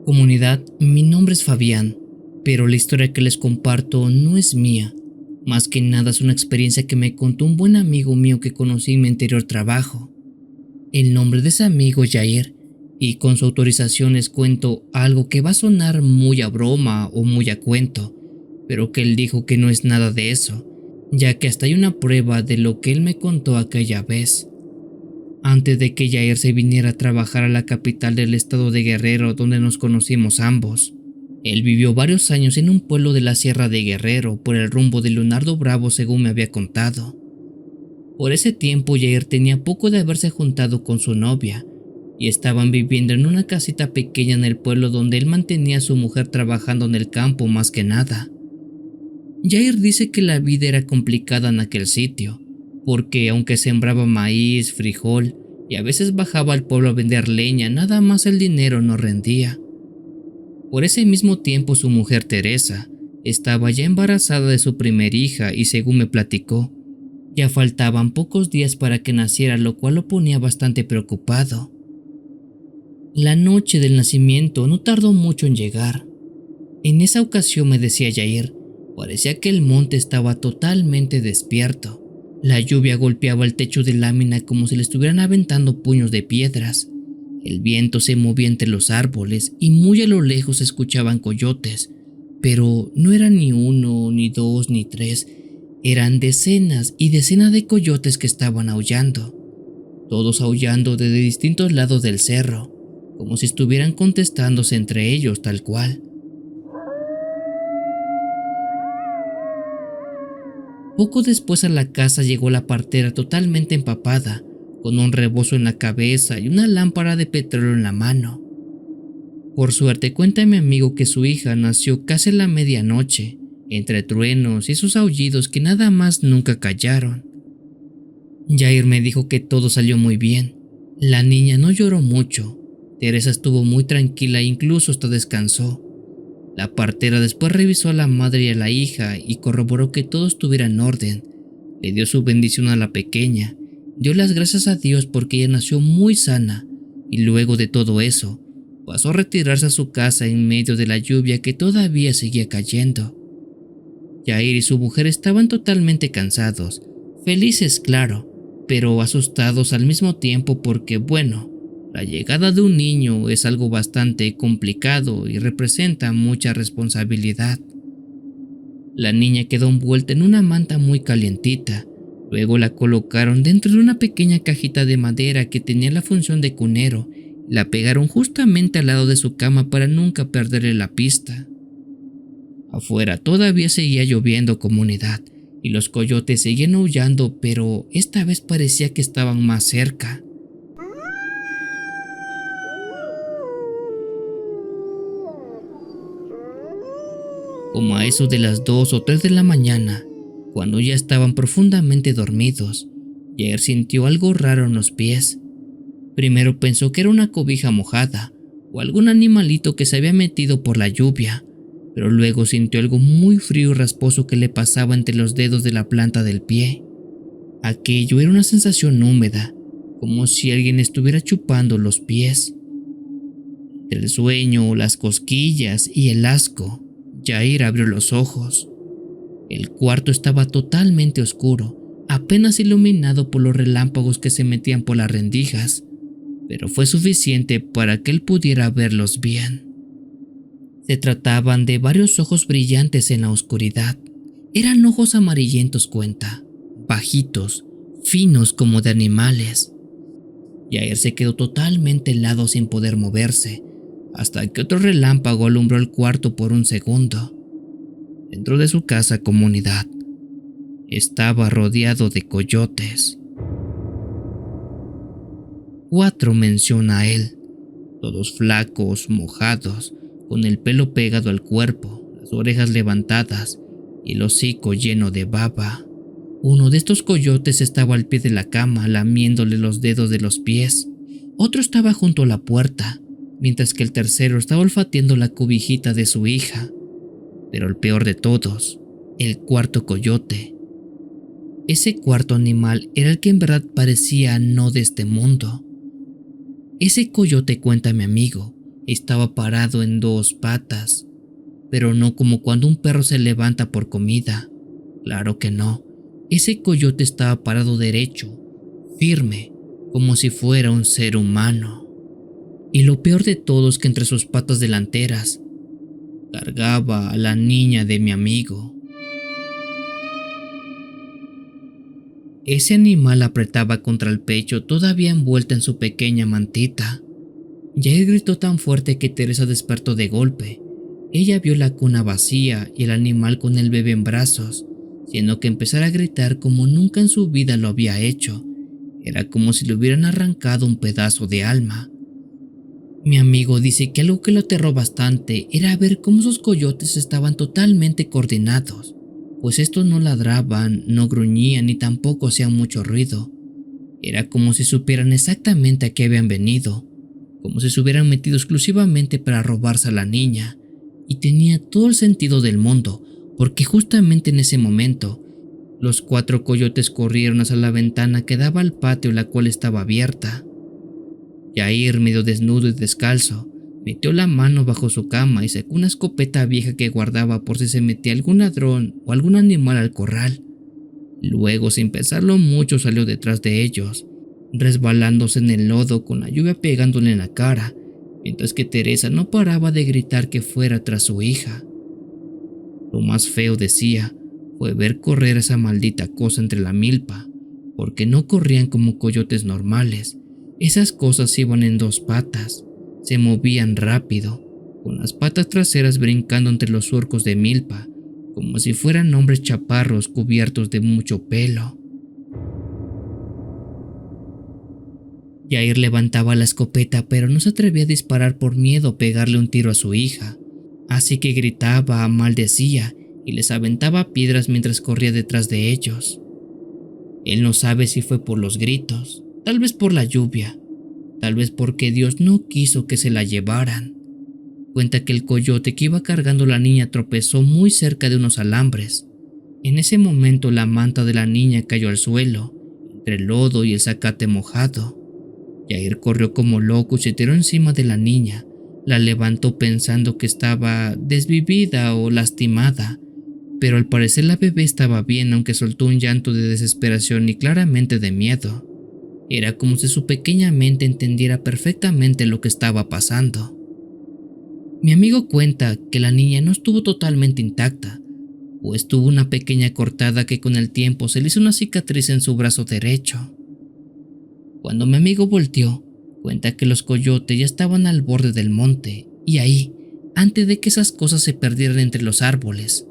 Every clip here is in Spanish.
Comunidad, mi nombre es Fabián, pero la historia que les comparto no es mía. Más que nada es una experiencia que me contó un buen amigo mío que conocí en mi anterior trabajo. El nombre de ese amigo es Jair, y con su autorización les cuento algo que va a sonar muy a broma o muy a cuento, pero que él dijo que no es nada de eso, ya que hasta hay una prueba de lo que él me contó aquella vez. Antes de que Jair se viniera a trabajar a la capital del estado de Guerrero, donde nos conocimos ambos, él vivió varios años en un pueblo de la Sierra de Guerrero por el rumbo de Leonardo Bravo, según me había contado. Por ese tiempo Jair tenía poco de haberse juntado con su novia y estaban viviendo en una casita pequeña en el pueblo donde él mantenía a su mujer trabajando en el campo más que nada. Jair dice que la vida era complicada en aquel sitio, porque aunque sembraba maíz, frijol y a veces bajaba al pueblo a vender leña, nada más el dinero no rendía. Por ese mismo tiempo su mujer Teresa estaba ya embarazada de su primer hija y según me platicó, ya faltaban pocos días para que naciera, lo cual lo ponía bastante preocupado. La noche del nacimiento no tardó mucho en llegar. En esa ocasión, me decía Jair, parecía que el monte estaba totalmente despierto. La lluvia golpeaba el techo de lámina como si le estuvieran aventando puños de piedras. El viento se movía entre los árboles y muy a lo lejos se escuchaban coyotes, pero no eran ni uno, ni dos, ni tres. Eran decenas y decenas de coyotes que estaban aullando, todos aullando desde distintos lados del cerro, como si estuvieran contestándose entre ellos tal cual. Poco después a la casa llegó la partera totalmente empapada, con un rebozo en la cabeza y una lámpara de petróleo en la mano. Por suerte cuenta mi amigo que su hija nació casi a la medianoche, entre truenos y sus aullidos que nada más nunca callaron. Jair me dijo que todo salió muy bien. La niña no lloró mucho. Teresa estuvo muy tranquila e incluso hasta descansó. La partera después revisó a la madre y a la hija y corroboró que todo estuviera en orden. Le dio su bendición a la pequeña, dio las gracias a Dios porque ella nació muy sana y luego de todo eso, pasó a retirarse a su casa en medio de la lluvia que todavía seguía cayendo. Jair y su mujer estaban totalmente cansados, felices claro, pero asustados al mismo tiempo porque, bueno, la llegada de un niño es algo bastante complicado y representa mucha responsabilidad. La niña quedó envuelta en una manta muy calientita, luego la colocaron dentro de una pequeña cajita de madera que tenía la función de cunero y la pegaron justamente al lado de su cama para nunca perderle la pista. Afuera todavía seguía lloviendo, comunidad, y los coyotes seguían aullando, pero esta vez parecía que estaban más cerca. Como a eso de las 2 o 3 de la mañana, cuando ya estaban profundamente dormidos, Jair sintió algo raro en los pies. Primero pensó que era una cobija mojada o algún animalito que se había metido por la lluvia, pero luego sintió algo muy frío y rasposo que le pasaba entre los dedos de la planta del pie. Aquello era una sensación húmeda, como si alguien estuviera chupando los pies. Entre el sueño, las cosquillas y el asco, Jair abrió los ojos. El cuarto estaba totalmente oscuro, apenas iluminado por los relámpagos que se metían por las rendijas, pero fue suficiente para que él pudiera verlos bien. Se trataban de varios ojos brillantes en la oscuridad. Eran ojos amarillentos, cuenta, bajitos, finos como de animales. Jair se quedó totalmente helado sin poder moverse, hasta que otro relámpago alumbró el cuarto por un segundo. Dentro de su casa, comunidad, estaba rodeado de coyotes. 4 menciona él, todos flacos, mojados, con el pelo pegado al cuerpo, las orejas levantadas y el hocico lleno de baba. Uno de estos coyotes estaba al pie de la cama, lamiéndole los dedos de los pies. Otro estaba junto a la puerta, mientras que el tercero estaba olfateando la cobijita de su hija. Pero el peor de todos, el cuarto coyote. Ese cuarto animal era el que en verdad parecía no de este mundo. Ese coyote, cuenta mi amigo, Estaba parado en dos patas, pero no como cuando un perro se levanta por comida. Claro que no. Ese coyote estaba parado derecho, firme, como si fuera un ser humano. Y lo peor de todo es que entre sus patas delanteras cargaba a la niña de mi amigo. Ese animal apretaba contra el pecho, todavía envuelta en su pequeña mantita. Jair gritó tan fuerte que Teresa despertó de golpe. Ella vio la cuna vacía y el animal con el bebé en brazos, siendo que empezara a gritar como nunca en su vida lo había hecho. Era como si le hubieran arrancado un pedazo de alma. Mi amigo dice que algo que lo aterró bastante era ver cómo sus coyotes estaban totalmente coordinados, pues estos no ladraban, no gruñían ni tampoco hacían mucho ruido. Era como si supieran exactamente a qué habían venido, como si se hubieran metido exclusivamente para robarse a la niña, y tenía todo el sentido del mundo, porque justamente en ese momento, los 4 coyotes corrieron hacia la ventana que daba al patio, la cual estaba abierta. Jair, medio desnudo y descalzo, metió la mano bajo su cama y sacó una escopeta vieja que guardaba por si se metía algún ladrón o algún animal al corral. Luego, sin pensarlo mucho, salió detrás de ellos, resbalándose en el lodo con la lluvia pegándole en la cara, mientras que Teresa no paraba de gritar que fuera tras su hija. Lo más feo, decía, fue ver correr esa maldita cosa entre la milpa, porque no corrían como coyotes normales. Esas cosas iban en 2 patas, se movían rápido, con las patas traseras brincando entre los surcos de milpa, como si fueran hombres chaparros cubiertos de mucho pelo. Jair levantaba la escopeta, pero no se atrevía a disparar por miedo a pegarle un tiro a su hija, así que gritaba, maldecía y les aventaba piedras mientras corría detrás de ellos. Él no sabe si fue por los gritos, tal vez por la lluvia, tal vez porque Dios no quiso que se la llevaran. Cuenta que el coyote que iba cargando la niña tropezó muy cerca de unos alambres. En ese momento la manta de la niña cayó al suelo, entre el lodo y el zacate mojado. Jair corrió como loco y se tiró encima de la niña. La levantó pensando que estaba desvivida o lastimada, pero al parecer la bebé estaba bien, aunque soltó un llanto de desesperación y claramente de miedo. Era como si su pequeña mente entendiera perfectamente lo que estaba pasando. Mi amigo cuenta que la niña no estuvo totalmente intacta, pues tuvo una pequeña cortada que con el tiempo se le hizo una cicatriz en su brazo derecho. Cuando mi amigo volteó, cuenta que los coyotes ya estaban al borde del monte, y ahí, antes de que esas cosas se perdieran entre los árboles,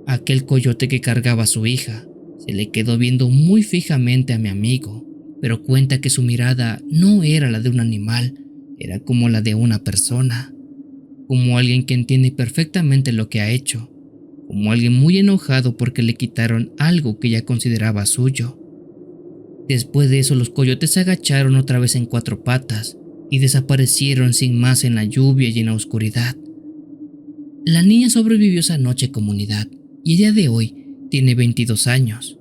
aquel coyote que cargaba a su hija se le quedó viendo muy fijamente a mi amigo, pero cuenta que su mirada no era la de un animal, era como la de una persona, como alguien que entiende perfectamente lo que ha hecho, como alguien muy enojado porque le quitaron algo que ya consideraba suyo. Después de eso, los coyotes se agacharon otra vez en 4 patas y desaparecieron sin más en la lluvia y en la oscuridad. La niña sobrevivió esa noche, comunidad, y el día de hoy tiene 22 años.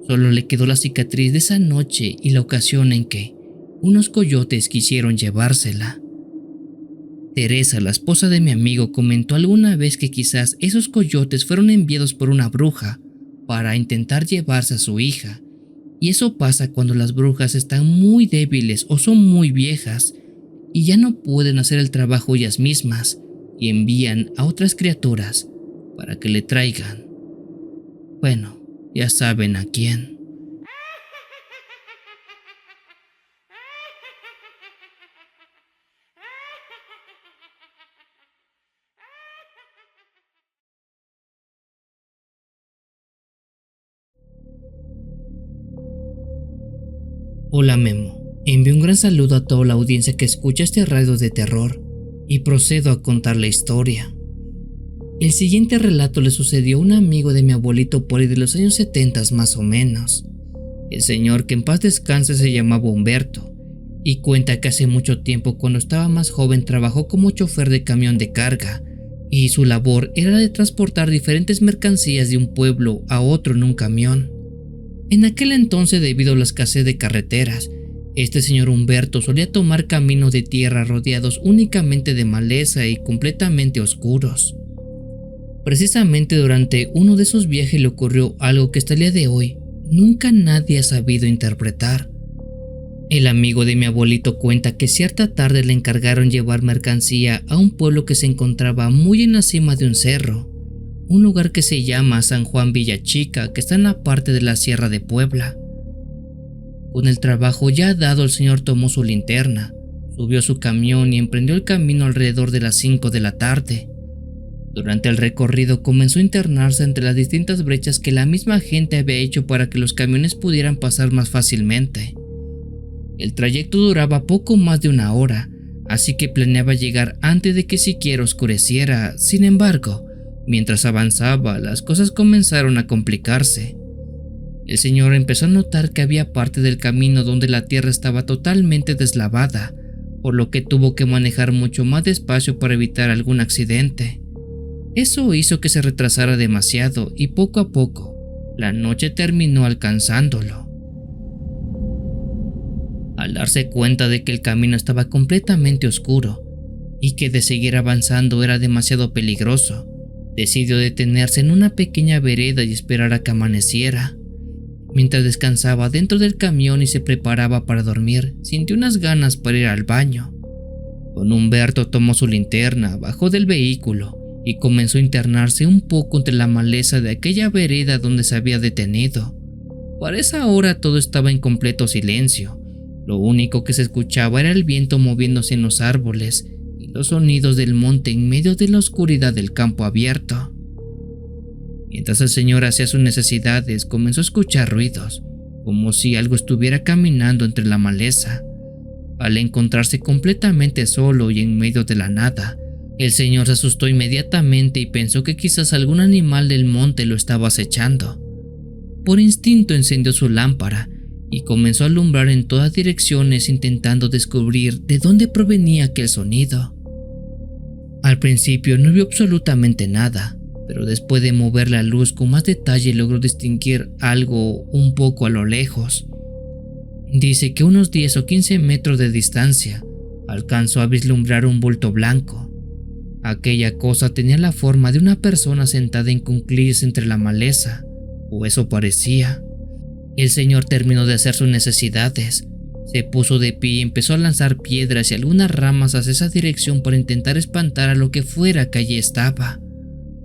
Solo le quedó la cicatriz de esa noche y la ocasión en que unos coyotes quisieron llevársela. Teresa, la esposa de mi amigo, comentó alguna vez que quizás esos coyotes fueron enviados por una bruja para intentar llevarse a su hija. Y eso pasa cuando las brujas están muy débiles o son muy viejas y ya no pueden hacer el trabajo ellas mismas y envían a otras criaturas para que le traigan. Bueno, ya saben a quién. Hola Memo, envío un gran saludo a toda la audiencia que escucha este radio de terror y procedo a contar la historia. El siguiente relato le sucedió a un amigo de mi abuelito por ahí de los años 70 más o menos. El señor, que en paz descanse, se llamaba Humberto y cuenta que hace mucho tiempo, cuando estaba más joven, trabajó como chofer de camión de carga y su labor era la de transportar diferentes mercancías de un pueblo a otro en un camión. En aquel entonces, debido a la escasez de carreteras, Este señor Humberto solía tomar caminos de tierra rodeados únicamente de maleza y completamente oscuros. Precisamente durante uno de esos viajes le ocurrió algo que hasta el día de hoy nunca nadie ha sabido interpretar. El amigo de mi abuelito cuenta que cierta tarde le encargaron llevar mercancía a un pueblo que se encontraba muy en la cima de un cerro, un lugar que se llama San Juan Villachica, que está en la parte de la Sierra de Puebla. Con el trabajo ya dado, el señor tomó su linterna, subió a su camión y emprendió el camino alrededor de las 5 de la tarde. Durante el recorrido comenzó a internarse entre las distintas brechas que la misma gente había hecho para que los camiones pudieran pasar más fácilmente. El trayecto duraba poco más de 1 hora, así que planeaba llegar antes de que siquiera oscureciera. Sin embargo, mientras avanzaba, las cosas comenzaron a complicarse. El señor empezó a notar que había parte del camino donde la tierra estaba totalmente deslavada, por lo que tuvo que manejar mucho más despacio para evitar algún accidente. Eso hizo que se retrasara demasiado y poco a poco, la noche terminó alcanzándolo. Al darse cuenta de que el camino estaba completamente oscuro y que de seguir avanzando era demasiado peligroso, decidió detenerse en una pequeña vereda y esperar a que amaneciera. Mientras descansaba dentro del camión y se preparaba para dormir, sintió unas ganas para ir al baño. Don Humberto tomó su linterna, bajó del vehículo y comenzó a internarse un poco entre la maleza de aquella vereda donde se había detenido. Para esa hora todo estaba en completo silencio. Lo único que se escuchaba era el viento moviéndose en los árboles y los sonidos del monte en medio de la oscuridad del campo abierto. Mientras el señor hacía sus necesidades, comenzó a escuchar ruidos, como si algo estuviera caminando entre la maleza. Al encontrarse completamente solo y en medio de la nada, el señor se asustó inmediatamente y pensó que quizás algún animal del monte lo estaba acechando. Por instinto encendió su lámpara y comenzó a alumbrar en todas direcciones intentando descubrir de dónde provenía aquel sonido. Al principio no vio absolutamente nada, pero después de mover la luz con más detalle logró distinguir algo un poco a lo lejos. Dice que a unos 10 o 15 metros de distancia alcanzó a vislumbrar un bulto blanco. Aquella cosa tenía la forma de una persona sentada en cuclillas entre la maleza, o eso parecía. El señor terminó de hacer sus necesidades, se puso de pie y empezó a lanzar piedras y algunas ramas hacia esa dirección para intentar espantar a lo que fuera que allí estaba.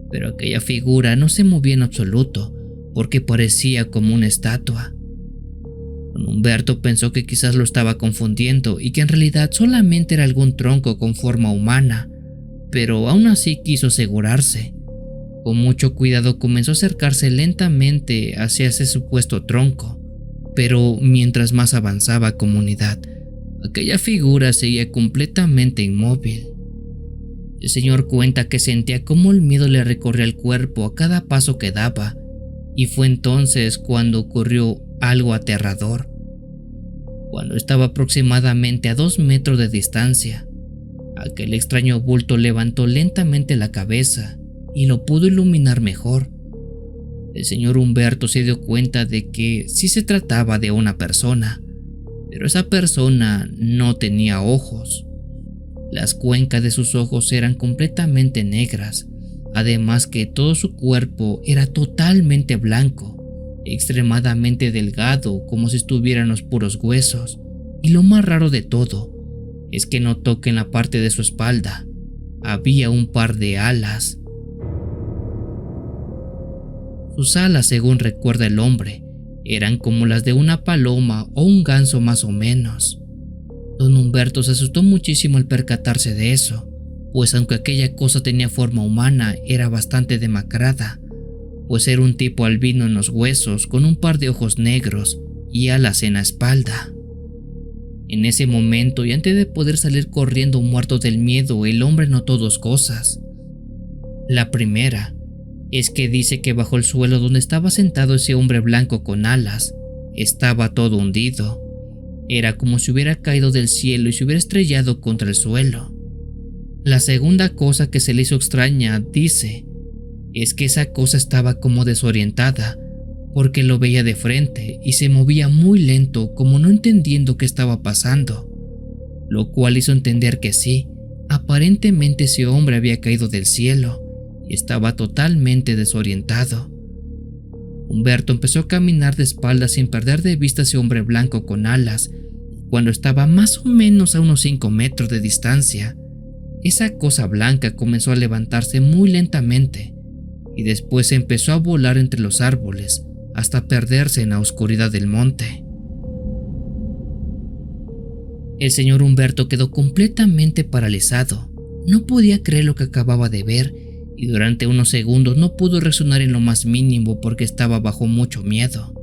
Pero aquella figura no se movía en absoluto, porque parecía como una estatua. Don Humberto pensó que quizás lo estaba confundiendo y que en realidad solamente era algún tronco con forma humana, pero aún así quiso asegurarse. Con mucho cuidado comenzó a acercarse lentamente hacia ese supuesto tronco, pero mientras más avanzaba comunidad, aquella figura seguía completamente inmóvil. El señor cuenta que sentía cómo el miedo le recorría el cuerpo a cada paso que daba, y fue entonces cuando ocurrió algo aterrador. Cuando estaba aproximadamente a 2 metros de distancia, aquel extraño bulto levantó lentamente la cabeza y lo pudo iluminar mejor. El señor Humberto se dio cuenta de que sí se trataba de una persona, pero esa persona no tenía ojos. Las cuencas de sus ojos eran completamente negras, además que todo su cuerpo era totalmente blanco, extremadamente delgado, como si estuvieran los puros huesos. Y lo más raro de todo es que notó que en la parte de su espalda había un par de alas. Sus alas, según recuerda el hombre, eran como las de una paloma o un ganso más o menos. Don Humberto se asustó muchísimo al percatarse de eso, pues aunque aquella cosa tenía forma humana, era bastante demacrada, pues era un tipo albino en los huesos con un par de ojos negros y alas en la espalda. En ese momento, y antes de poder salir corriendo muerto del miedo, el hombre notó 2 cosas. La primera es que dice que bajo el suelo donde estaba sentado ese hombre blanco con alas, estaba todo hundido. Era como si hubiera caído del cielo y se hubiera estrellado contra el suelo. La segunda cosa que se le hizo extraña, dice, es que esa cosa estaba como desorientada, porque lo veía de frente y se movía muy lento, como no entendiendo qué estaba pasando, lo cual hizo entender que sí, aparentemente ese hombre había caído del cielo y estaba totalmente desorientado. Humberto empezó a caminar de espaldas sin perder de vista a ese hombre blanco con alas. Cuando estaba más o menos a unos 5 metros de distancia, esa cosa blanca comenzó a levantarse muy lentamente y después empezó a volar entre los árboles hasta perderse en la oscuridad del monte. El señor Humberto quedó completamente paralizado. No podía creer lo que acababa de ver y durante unos segundos no pudo reaccionar en lo más mínimo porque estaba bajo mucho miedo.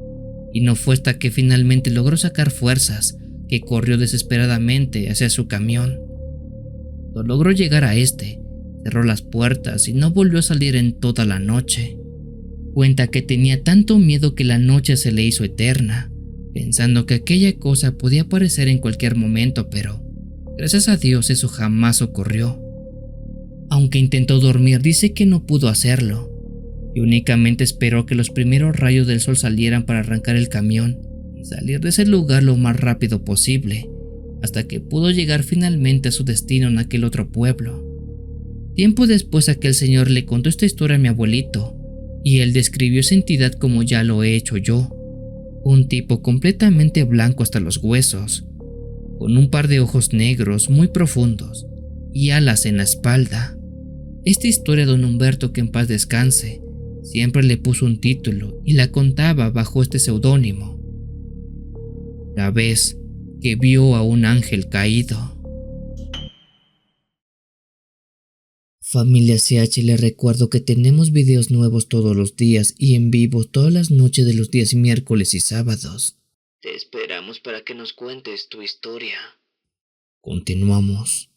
Y no fue hasta que finalmente logró sacar fuerzas que corrió desesperadamente hacia su camión. Cuando logró llegar a este, cerró las puertas y no volvió a salir en toda la noche. Cuenta que tenía tanto miedo que la noche se le hizo eterna, pensando que aquella cosa podía aparecer en cualquier momento, pero gracias a Dios eso jamás ocurrió. Aunque intentó dormir, dice que no pudo hacerlo y únicamente esperó que los primeros rayos del sol salieran para arrancar el camión y salir de ese lugar lo más rápido posible, hasta que pudo llegar finalmente a su destino en aquel otro pueblo. Tiempo después aquel señor le contó esta historia a mi abuelito y él describió esa entidad como ya lo he hecho yo, un tipo completamente blanco hasta los huesos, con un par de ojos negros muy profundos y alas en la espalda. Esta historia don Humberto, que en paz descanse, siempre le puso un título y la contaba bajo este seudónimo: La vez que vio a un ángel caído. Familia CH, les recuerdo que tenemos videos nuevos todos los días y en vivo todas las noches de los días miércoles y sábados. Te esperamos para que nos cuentes tu historia. Continuamos.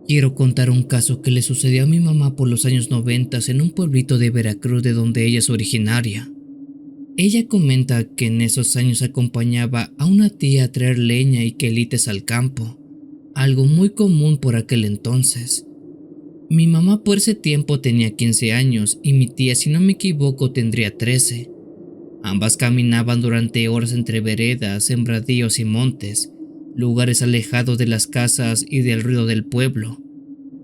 Quiero contar un caso que le sucedió a mi mamá por los años 90 en un pueblito de Veracruz de donde ella es originaria. Ella comenta que en esos años acompañaba a una tía a traer leña y quelites al campo, algo muy común por aquel entonces. Mi mamá por ese tiempo tenía 15 años y mi tía, si no me equivoco, tendría 13. Ambas caminaban durante horas entre veredas, sembradíos y montes, lugares alejados de las casas y del ruido del pueblo.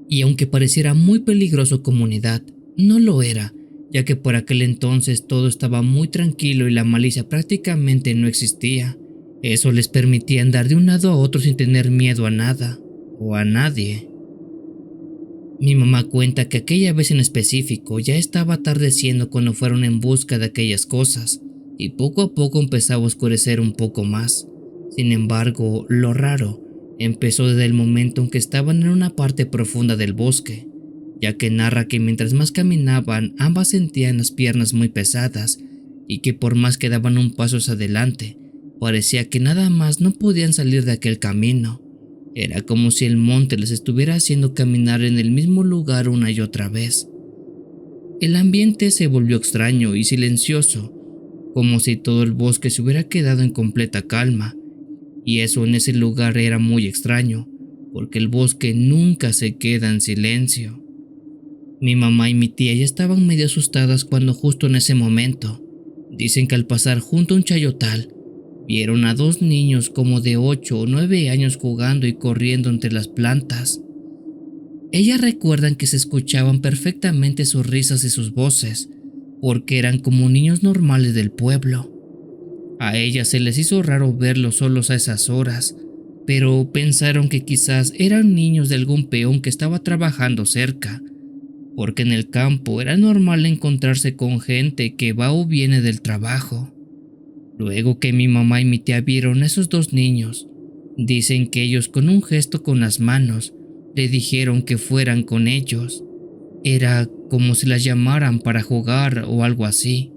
Y aunque pareciera muy peligroso comunidad, no lo era, ya que por aquel entonces todo estaba muy tranquilo y la malicia prácticamente no existía. Eso les permitía andar de un lado a otro sin tener miedo a nada o a nadie. Mi mamá cuenta que aquella vez en específico ya estaba atardeciendo cuando fueron en busca de aquellas cosas y poco a poco empezaba a oscurecer un poco más. Sin embargo, lo raro empezó desde el momento en que estaban en una parte profunda del bosque, ya que narra que mientras más caminaban ambas sentían las piernas muy pesadas y que por más que daban un paso hacia adelante, parecía que nada más no podían salir de aquel camino. Era como si el monte les estuviera haciendo caminar en el mismo lugar una y otra vez. El ambiente se volvió extraño y silencioso, como si todo el bosque se hubiera quedado en completa calma, y eso en ese lugar era muy extraño, porque el bosque nunca se queda en silencio. Mi mamá y mi tía ya estaban medio asustadas cuando justo en ese momento, dicen que al pasar junto a un chayotal, vieron a 2 niños como de 8 o 9 años jugando y corriendo entre las plantas. Ellas recuerdan que se escuchaban perfectamente sus risas y sus voces, porque eran como niños normales del pueblo. A ellas se les hizo raro verlos solos a esas horas, pero pensaron que quizás eran niños de algún peón que estaba trabajando cerca, porque en el campo era normal encontrarse con gente que va o viene del trabajo. Luego que mi mamá y mi tía vieron a esos 2 niños, dicen que ellos con un gesto con las manos le dijeron que fueran con ellos. Era como si las llamaran para jugar o algo así.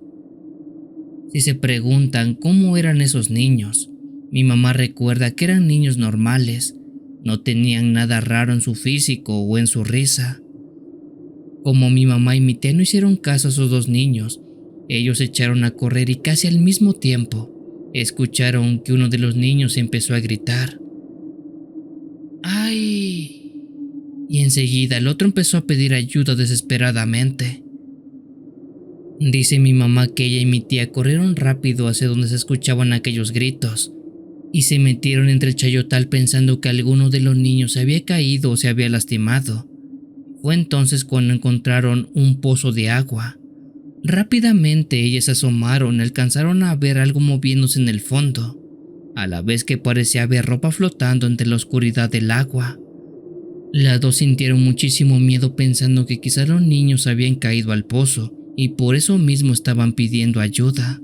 Si se preguntan cómo eran esos niños, mi mamá recuerda que eran niños normales, no tenían nada raro en su físico o en su risa. Como mi mamá y mi tía no hicieron caso a esos 2 niños, ellos se echaron a correr y casi al mismo tiempo escucharon que uno de los niños empezó a gritar: ¡Ay! y enseguida el otro empezó a pedir ayuda desesperadamente. Dice mi mamá que ella y mi tía corrieron rápido hacia donde se escuchaban aquellos gritos y se metieron entre el chayotal pensando que alguno de los niños se había caído o se había lastimado. Fue entonces cuando encontraron un pozo de agua. Rápidamente ellas se asomaron y alcanzaron a ver algo moviéndose en el fondo, a la vez que parecía haber ropa flotando entre la oscuridad del agua. Las dos sintieron muchísimo miedo pensando que quizá los niños habían caído al pozo y por eso mismo estaban pidiendo ayuda.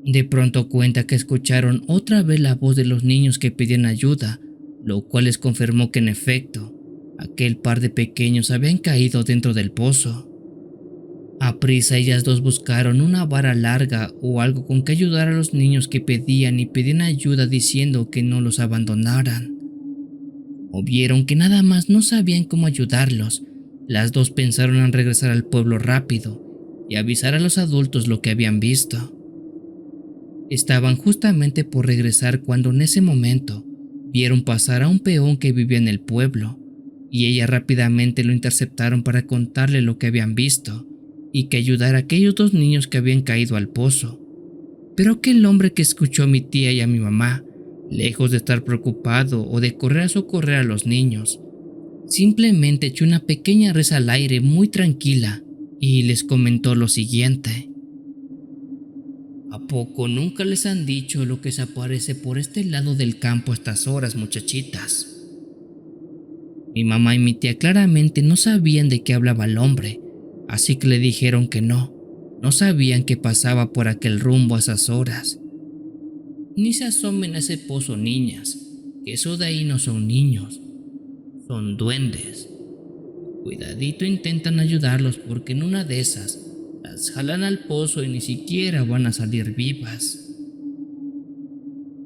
De pronto cuenta que escucharon otra vez la voz de los niños que pedían ayuda, lo cual les confirmó que en efecto, aquel par de pequeños habían caído dentro del pozo. Aprisa ellas dos buscaron una vara larga o algo con que ayudar a los niños que pedían y pedían ayuda diciendo que no los abandonaran. O vieron que nada más no sabían cómo ayudarlos, las dos pensaron en regresar al pueblo rápido y avisar a los adultos lo que habían visto. Estaban justamente por regresar cuando en ese momento vieron pasar a un peón que vivía en el pueblo y ellas rápidamente lo interceptaron para contarle lo que habían visto y que ayudara a aquellos dos niños que habían caído al pozo. Pero aquel hombre que escuchó a mi tía y a mi mamá, lejos de estar preocupado o de correr a socorrer a los niños, simplemente echó una pequeña risa al aire muy tranquila y les comentó lo siguiente. ¿A poco nunca les han dicho lo que se aparece por este lado del campo a estas horas, muchachitas? Mi mamá y mi tía claramente no sabían de qué hablaba el hombre, así que le dijeron que no sabían qué pasaba por aquel rumbo a esas horas. Ni se asomen a ese pozo, niñas, que eso de ahí no son niños, son duendes. Cuidadito intentan ayudarlos porque en una de esas las jalan al pozo y ni siquiera van a salir vivas.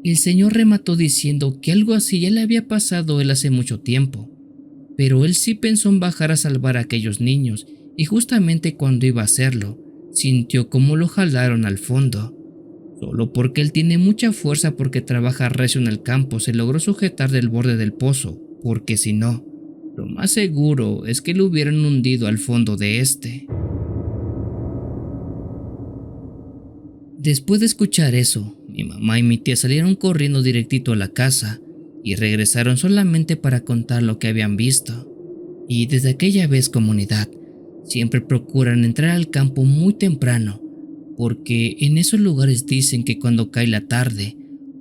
El señor remató diciendo que algo así ya le había pasado a él hace mucho tiempo, pero él sí pensó en bajar a salvar a aquellos niños y justamente cuando iba a hacerlo, sintió como lo jalaron al fondo. Solo porque él tiene mucha fuerza porque trabaja recio en el campo se logró sujetar del borde del pozo, porque si no, lo más seguro es que lo hubieran hundido al fondo de este. Después de escuchar eso, mi mamá y mi tía salieron corriendo directito a la casa y regresaron solamente para contar lo que habían visto. Y desde aquella vez, comunidad, siempre procuran entrar al campo muy temprano, porque en esos lugares dicen que cuando cae la tarde,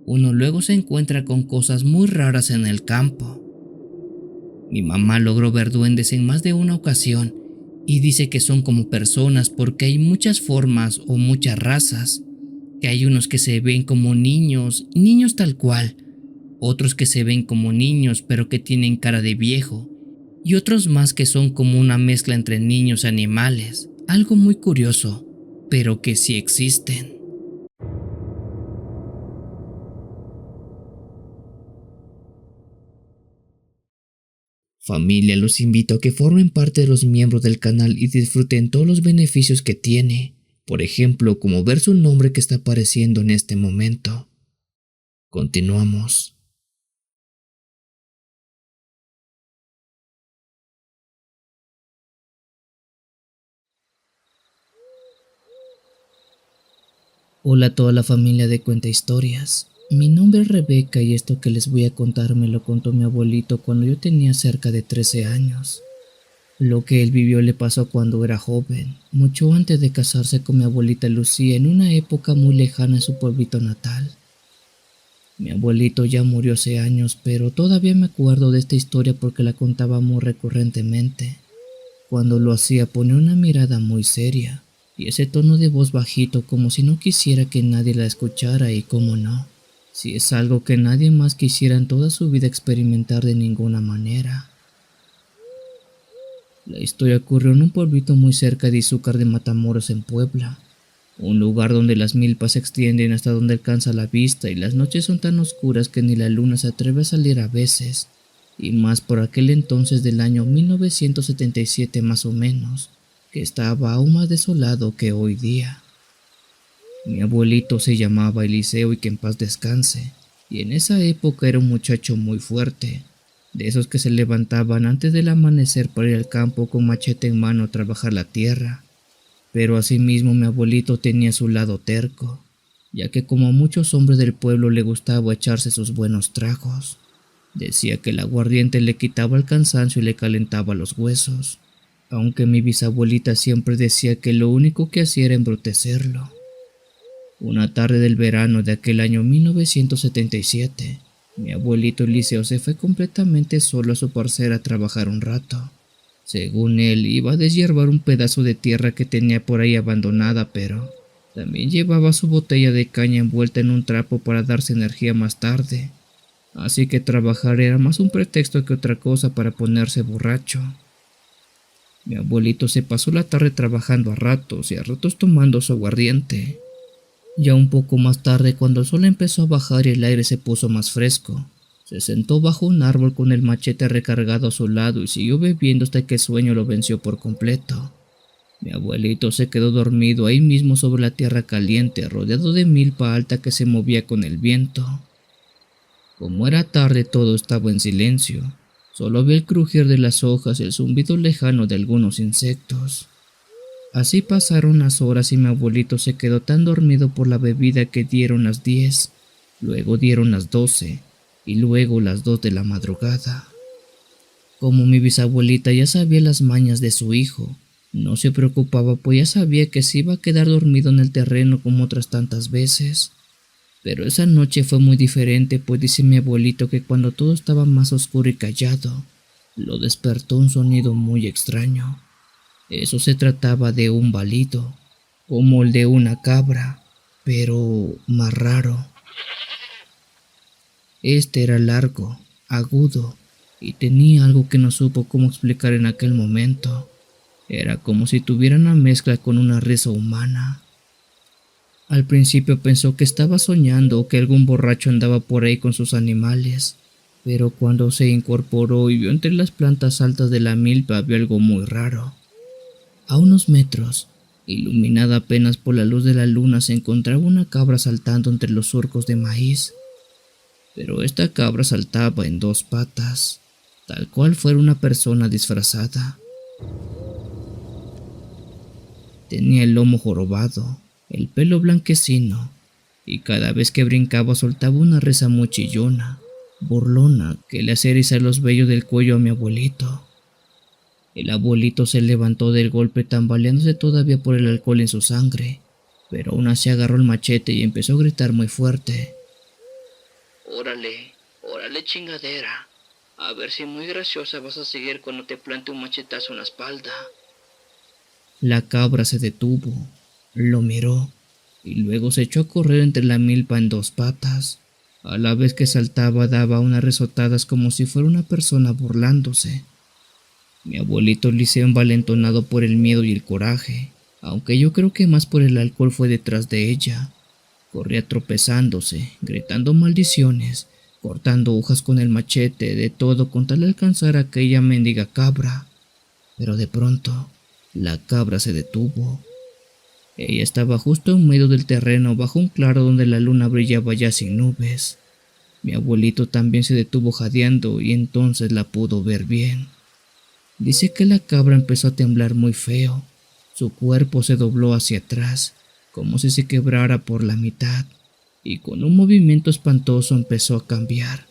uno luego se encuentra con cosas muy raras en el campo. Mi mamá logró ver duendes en más de una ocasión y dice que son como personas porque hay muchas formas o muchas razas, que hay unos que se ven como niños, niños tal cual, otros que se ven como niños pero que tienen cara de viejo, y otros más que son como una mezcla entre niños y animales, algo muy curioso, pero que sí existen. Familia, los invito a que formen parte de los miembros del canal y disfruten todos los beneficios que tiene, por ejemplo, como ver su nombre que está apareciendo en este momento. Continuamos. Hola a toda la familia de Cuenta Historias. Mi nombre es Rebeca y esto que les voy a contar me lo contó mi abuelito cuando yo tenía cerca de 13 años. Lo que él vivió le pasó cuando era joven, mucho antes de casarse con mi abuelita Lucía en una época muy lejana en su pueblito natal. Mi abuelito ya murió hace años, pero todavía me acuerdo de esta historia porque la contaba muy recurrentemente. Cuando lo hacía ponía una mirada muy seria y ese tono de voz bajito como si no quisiera que nadie la escuchara y cómo no, si es algo que nadie más quisiera en toda su vida experimentar de ninguna manera. La historia ocurrió en un pueblito muy cerca de Izúcar de Matamoros en Puebla, un lugar donde las milpas se extienden hasta donde alcanza la vista y las noches son tan oscuras que ni la luna se atreve a salir a veces, y más por aquel entonces del año 1977 más o menos, que estaba aún más desolado que hoy día. Mi abuelito se llamaba Eliseo y que en paz descanse, y en esa época era un muchacho muy fuerte. de esos que se levantaban antes del amanecer para ir al campo con machete en mano a trabajar la tierra. Pero asimismo mi abuelito tenía su lado terco, ya que como a muchos hombres del pueblo le gustaba echarse sus buenos tragos. Decía que el aguardiente le quitaba el cansancio y le calentaba los huesos, aunque mi bisabuelita siempre decía que lo único que hacía era embrutecerlo. Una tarde del verano de aquel año 1977, mi abuelito Eliseo se fue completamente solo a su parcela a trabajar un rato. Según él, iba a deshiervar un pedazo de tierra que tenía por ahí abandonada, pero también llevaba su botella de caña envuelta en un trapo para darse energía más tarde. Así que trabajar era más un pretexto que otra cosa para ponerse borracho. Mi abuelito se pasó la tarde trabajando a ratos y a ratos tomando su aguardiente. Ya un poco más tarde, cuando el sol empezó a bajar y el aire se puso más fresco, se sentó bajo un árbol con el machete recargado a su lado y siguió bebiendo hasta que el sueño lo venció por completo. Mi abuelito se quedó dormido ahí mismo sobre la tierra caliente, rodeado de milpa alta que se movía con el viento. Como era tarde, todo estaba en silencio. Solo había el crujir de las hojas y el zumbido lejano de algunos insectos. Así pasaron las horas y mi abuelito se quedó tan dormido por la bebida que dieron las 10, luego dieron las 12 y luego las 2 de la madrugada. Como mi bisabuelita ya sabía las mañas de su hijo, no se preocupaba, pues ya sabía que se iba a quedar dormido en el terreno como otras tantas veces. Pero esa noche fue muy diferente, pues dice mi abuelito que cuando todo estaba más oscuro y callado, lo despertó un sonido muy extraño. Eso se trataba de un balido, como el de una cabra, pero más raro. Este era largo, agudo, y tenía algo que no supo cómo explicar en aquel momento. Era como si tuviera una mezcla con una risa humana. Al principio pensó que estaba soñando o que algún borracho andaba por ahí con sus animales, pero cuando se incorporó y vio entre las plantas altas de la milpa, vio algo muy raro. A unos metros, iluminada apenas por la luz de la luna, se encontraba una cabra saltando entre los surcos de maíz. Pero esta cabra saltaba en 2 patas, tal cual fuera una persona disfrazada. Tenía el lomo jorobado, el pelo blanquecino, y cada vez que brincaba soltaba una risa muy chillona, burlona, que le hacía erizar los vellos del cuello a mi abuelito. El abuelito se levantó del golpe tambaleándose todavía por el alcohol en su sangre, pero aún así agarró el machete y empezó a gritar muy fuerte. «Órale, órale chingadera, a ver si muy graciosa vas a seguir cuando te plante un machetazo en la espalda». La cabra se detuvo, lo miró y luego se echó a correr entre la milpa en 2 patas. A la vez que saltaba daba unas risotadas como si fuera una persona burlándose. Mi abuelito Eliseo, envalentonado por el miedo y el coraje, aunque yo creo que más por el alcohol, fue detrás de ella. Corría tropezándose, gritando maldiciones, cortando hojas con el machete, de todo con tal de alcanzar a aquella mendiga cabra. Pero de pronto, la cabra se detuvo. Ella estaba justo en medio del terreno, bajo un claro donde la luna brillaba ya sin nubes. Mi abuelito también se detuvo jadeando y entonces la pudo ver bien. Dice que la cabra empezó a temblar muy feo. Su cuerpo se dobló hacia atrás, como si se quebrara por la mitad, y con un movimiento espantoso empezó a cambiar.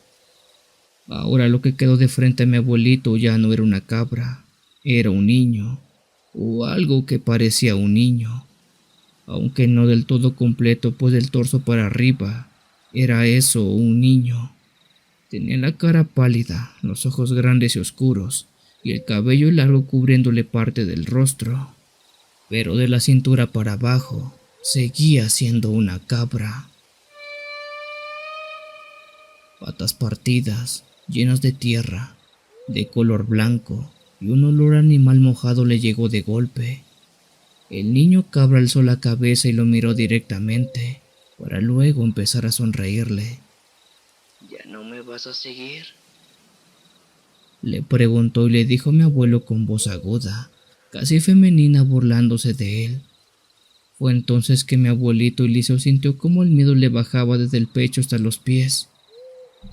Ahora lo que quedó de frente a mi abuelito ya no era una cabra, era un niño, o algo que parecía un niño, aunque no del todo completo, pues del torso para arriba era eso, un niño. Tenía la cara pálida, los ojos grandes y oscuros, y el cabello largo cubriéndole parte del rostro, pero de la cintura para abajo seguía siendo una cabra. Patas partidas, llenas de tierra, de color blanco, y un olor a animal mojado le llegó de golpe. El niño cabra alzó la cabeza y lo miró directamente, para luego empezar a sonreírle. «¿Ya no me vas a seguir?», le preguntó y le dijo mi abuelo con voz aguda, casi femenina, burlándose de él. Fue entonces que mi abuelito Eliseo sintió como el miedo le bajaba desde el pecho hasta los pies.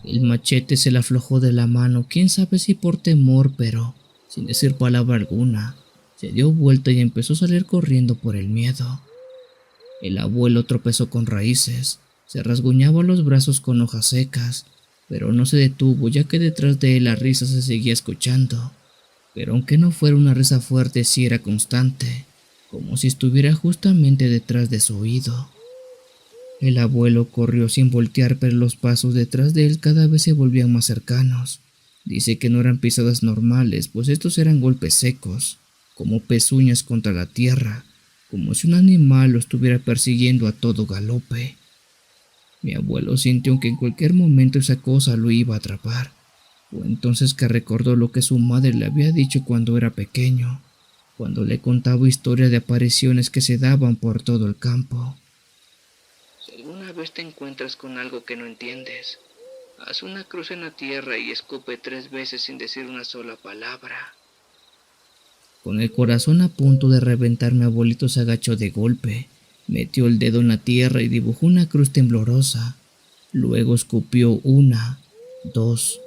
El machete se le aflojó de la mano, quién sabe si por temor, pero sin decir palabra alguna, se dio vuelta y empezó a salir corriendo por el miedo. El abuelo tropezó con raíces, se rasguñaba los brazos con hojas secas, pero no se detuvo ya que detrás de él la risa se seguía escuchando. Pero aunque no fuera una risa fuerte, sí era constante, como si estuviera justamente detrás de su oído. El abuelo corrió sin voltear, pero los pasos detrás de él cada vez se volvían más cercanos. Dice que no eran pisadas normales, pues estos eran golpes secos, como pezuñas contra la tierra, como si un animal lo estuviera persiguiendo a todo galope. Mi abuelo sintió que en cualquier momento esa cosa lo iba a atrapar. Fue entonces que recordó lo que su madre le había dicho cuando era pequeño, cuando le contaba historias de apariciones que se daban por todo el campo. Si alguna vez te encuentras con algo que no entiendes, haz una cruz en la tierra y escupe 3 veces sin decir una sola palabra. Con el corazón a punto de reventar, mi abuelito se agachó de golpe, metió el dedo en la tierra y dibujó una cruz temblorosa. Luego escupió 1, 2,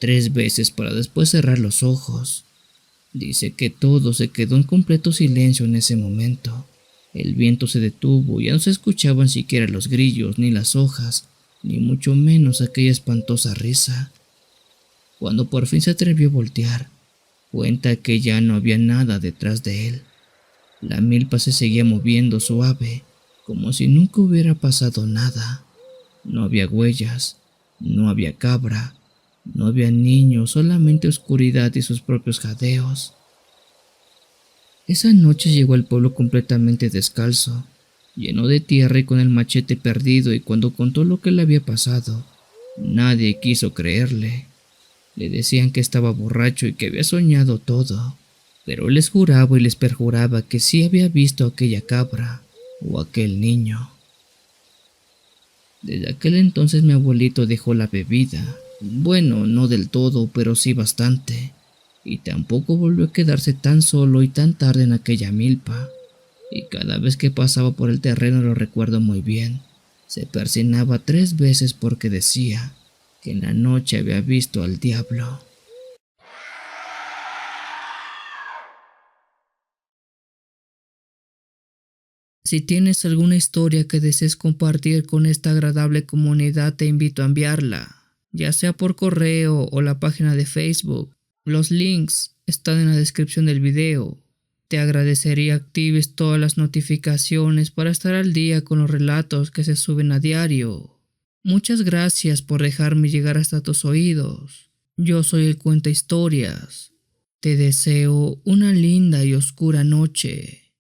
3 veces para después cerrar los ojos. Dice que todo se quedó en completo silencio en ese momento. El viento se detuvo y ya no se escuchaban siquiera los grillos, ni las hojas, ni mucho menos aquella espantosa risa. Cuando por fin se atrevió a voltear, cuenta que ya no había nada detrás de él. La milpa se seguía moviendo suave, como si nunca hubiera pasado nada. No había huellas, no había cabra, no había niños, solamente oscuridad y sus propios jadeos. Esa noche llegó al pueblo completamente descalzo, lleno de tierra y con el machete perdido, y cuando contó lo que le había pasado, nadie quiso creerle. Le decían que estaba borracho y que había soñado todo, pero él les juraba y les perjuraba que sí había visto aquella cabra o aquel niño. Desde aquel entonces mi abuelito dejó la bebida, bueno, no del todo, pero sí bastante, y tampoco volvió a quedarse tan solo y tan tarde en aquella milpa, y cada vez que pasaba por el terreno lo recuerdo muy bien, se persignaba 3 veces porque decía que en la noche había visto al diablo. Si tienes alguna historia que desees compartir con esta agradable comunidad, te invito a enviarla, ya sea por correo o la página de Facebook. Los links están en la descripción del video. Te agradecería actives todas las notificaciones para estar al día con los relatos que se suben a diario. Muchas gracias por dejarme llegar hasta tus oídos. Yo soy el Cuenta Historias. Te deseo una linda y oscura noche.